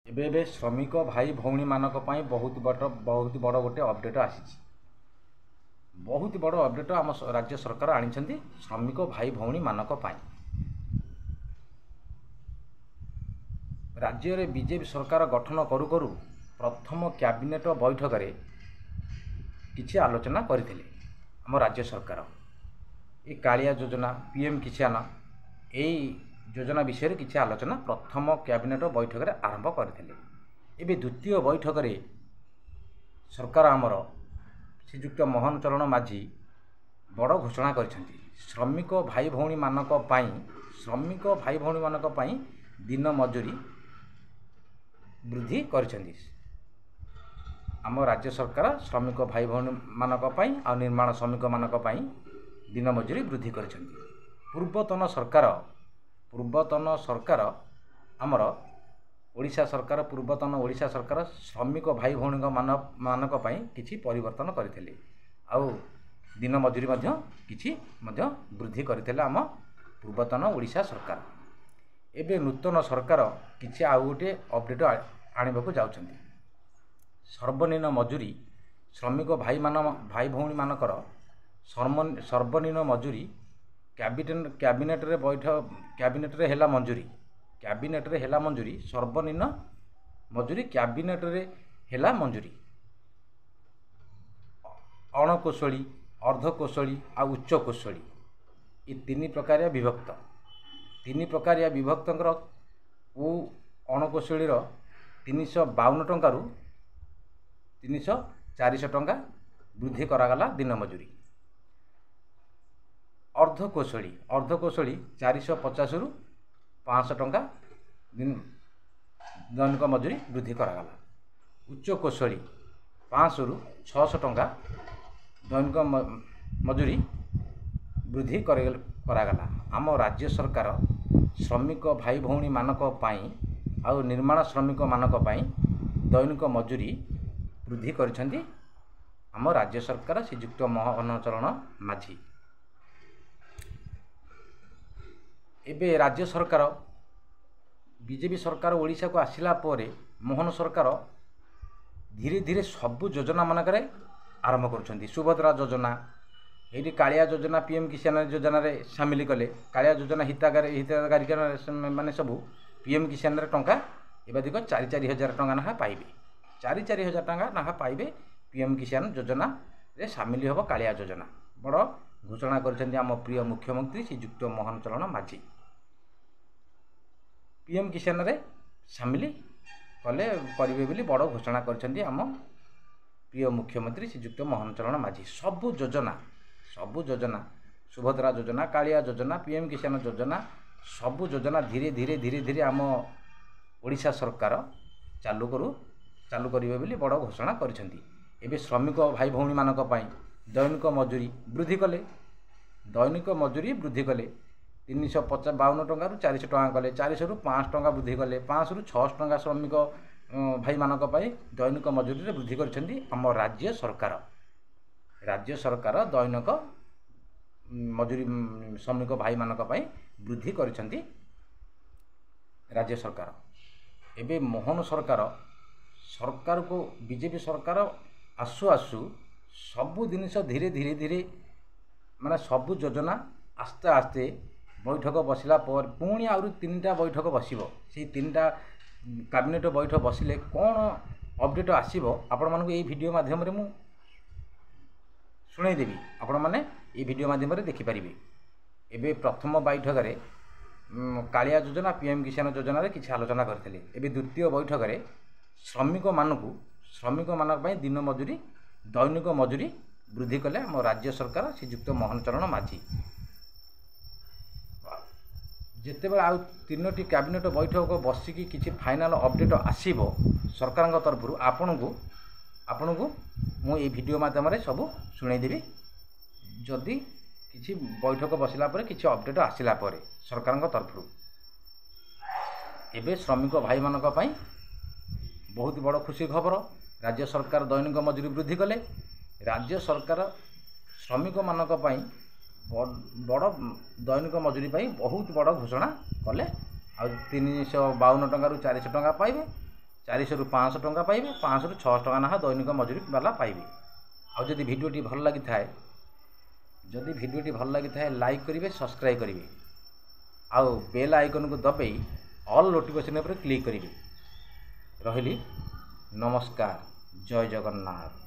ଏବେ ଶ୍ରମିକ ଭାଇ ଭଉଣୀ ମାନଙ୍କ ପାଇଁ बहुत बड़ गोटे अपडेट आसी बहुत बड़ अपडेट आम राज्य सरकार आनी श्रमिक भाई भौणी मानक राज्य रे बीजेपी सरकार गठन करू करू प्रथम कैबिनेट बैठक रे किछि आलोचना करथिले आम राज्य सरकार ये कालिया योजना पीएम किसान यही योजना विषय किछि आलोचना प्रथम कैबिनेट बैठक रे आरंभ करथिले। एबे द्वितीय बैठक रे सरकार आमर श्रीजुक्त मोहन चरण माझी बड़ घोषणा करछंती श्रमिक भाई भौणी मानक पई दिन मजूरी वृद्धि करछंती। आम राज्य सरकार श्रमिक भाई भौणी मानक पई आ निर्माण श्रमिक मानक पई दिन मजूरी वृद्धि करछंती। पूर्वतन सरकार आमर ओडिशा सरकार पूर्वतन ओडिशा सरकार श्रमिक भाई भौणी मानक पई किछि परिवर्तन करथिले आउ दिन मजूरी मध्य किछि मध्य वृद्धि करथिले आम पूर्वतन ओडिशा सरकार। एबे नूतन सरकार किछि आउ गोटे अपडेट आनिबाकू जाउछंती। सर्वनिम्न मजूरी श्रमिक भाई भौणी मानकर सर्वनिम्न मजूरी कैबिनेट रे हेला मंजूरी सर्वनिम्न मजूरी कैबिनेट रे हेला मंजूरी अणकोशली अर्धकोशली आ उच्च कोशली ये तीन प्रकार विभक्तर को अणकोशली 352 टंका रु 400 टंका वृद्धि करागला दिन मजूरी। अर्धकोशली 450 रु 500 टंका दैनिक मजूरी वृद्धि करागला। उच्च कोशली 500 रु 600 टंका दैनिक मजूरी वृद्धि करागला। आम राज्य सरकार श्रमिक भाई भौणी मानक पाई आउ निर्माण श्रमिक मानक पाई दैनिक मजूरी वृद्धि करछंती आम राज्य सरकार श्रीजुक्त मोहन चरण माझी। एबे राज्य सरकार बीजेपी सरकार ओडिशा को आसिला परे मोहन सरकार धीरे धीरे सबु योजना मानक आरंभ करुछंती। सुभद्रा योजना ये कालिया योजना पीएम किसान योजना रे शामिल कले कालिया योजना हिताधिकारी माने सबू पीएम किसान रे टंका एबाधिक 4-4 हजार टंका ना पाइबे 4-4 हजार टंका ना पाइबे पीएम किसान योजना रे शामिल होबो कालिया योजना बड़ घोषणा करछंती आम प्रिय मुख्यमंत्री श्रीजुक्त मोहन चरण माझी। पीएम किसान रे शामिल कले करिवे बोली बड़ घोषणा करछंती आम प्रिय मुख्यमंत्री श्रीजुक्त मोहन चरण माझी। सबु योजना सुभद्रा योजना कालिया योजना पीएम किसान योजना सबु योजना धीरे धीरे आम ओडिशा सरकार चालू करिवे बोली बड़ घोषणा करछंती। एबे श्रमिक भाई भौणी मानक पई दैनिक मजूरी वृद्धि कले 352 टंका रु 400 टंका कले 400 रु 500 टंका वृद्धि कले 500 रु 600 टंका श्रमिक भाई मानक पई दैनिक मजूरी रे वृद्धि करछंती आम राज्य सरकार दैनिक मजूरी श्रमिक भाई मानक पई वृद्धि करछंती राज्य सरकार। एबे मोहन सरकार को बीजेपी सरकार आसु सबु जिनिस धीरे धीरे माने सबु योजना आस्ते आस्ते बैठक बसिला पर पुणी आउरी 3टा बैठक बसिबो से 3टा कैबिनेट बैठक बसिले कौन अपडेट आसीबो आपण मानक ए वीडियो माध्यम रे मु सुनाई देबी आपण माने ए वीडियो माध्यम रे देखि परिबे। एबे प्रथम बैठक रे कालिया योजना पीएम किसान योजना रे किछि आलोचना करथिले। एबे द्वितीय बैठक रे श्रमिक मानक पई दिन मजूरी दैनिक मजूरी वृद्धि कले आम राज्य सरकार श्रीजुक्त मोहन चरण माझी। जेतेबेले आउ 3टी कैबिनेट बैठक बसिकी किछि फाइनल अपडेट आसीबो सरकार तरफ आपनकु मु ए वीडियो माध्यम रे सब सुनाई देबी जदि किछि बैठक बसिला परे किछि अपडेट आसिला परे सरकार तरफ। एबे श्रमिक भाई मानक पई बहुत बड़ खुशी खबर राज्य सरकार दैनिक मजूरी वृद्धि कले राज्य सरकार श्रमिक मानक पई बड़ दैनिक मजूरी बहुत बड़ घोषणा कले आ 352 टंका रु 400 टंका पाइबे 400 ରୁ 500 ଟଙ୍କା ପାଇବେ, 500 ରୁ 600 ଟଙ୍କା ନାହା ଦୈନିକ ମଜୁରୀ ବାଲା ପାଇବେ। ଆଉ ଯଦି ଭିଡ଼ିଓଟି ଭଲ ଲାଗିଥାଏ ଲାଇକ୍ କରିବେ, ସବସ୍କ୍ରାଇବ୍ କରିବେ, ଆଉ ବେଲ୍ ଆଇକନ୍କୁ ଦବାଇ ଅଲ୍ ନୋଟିଫିକେସନ୍ ଉପରେ କ୍ଲିକ୍ କରିବେ। ରହିଲି, ନମସ୍କାର, ଜୟ ଜଗନ୍ନାଥ।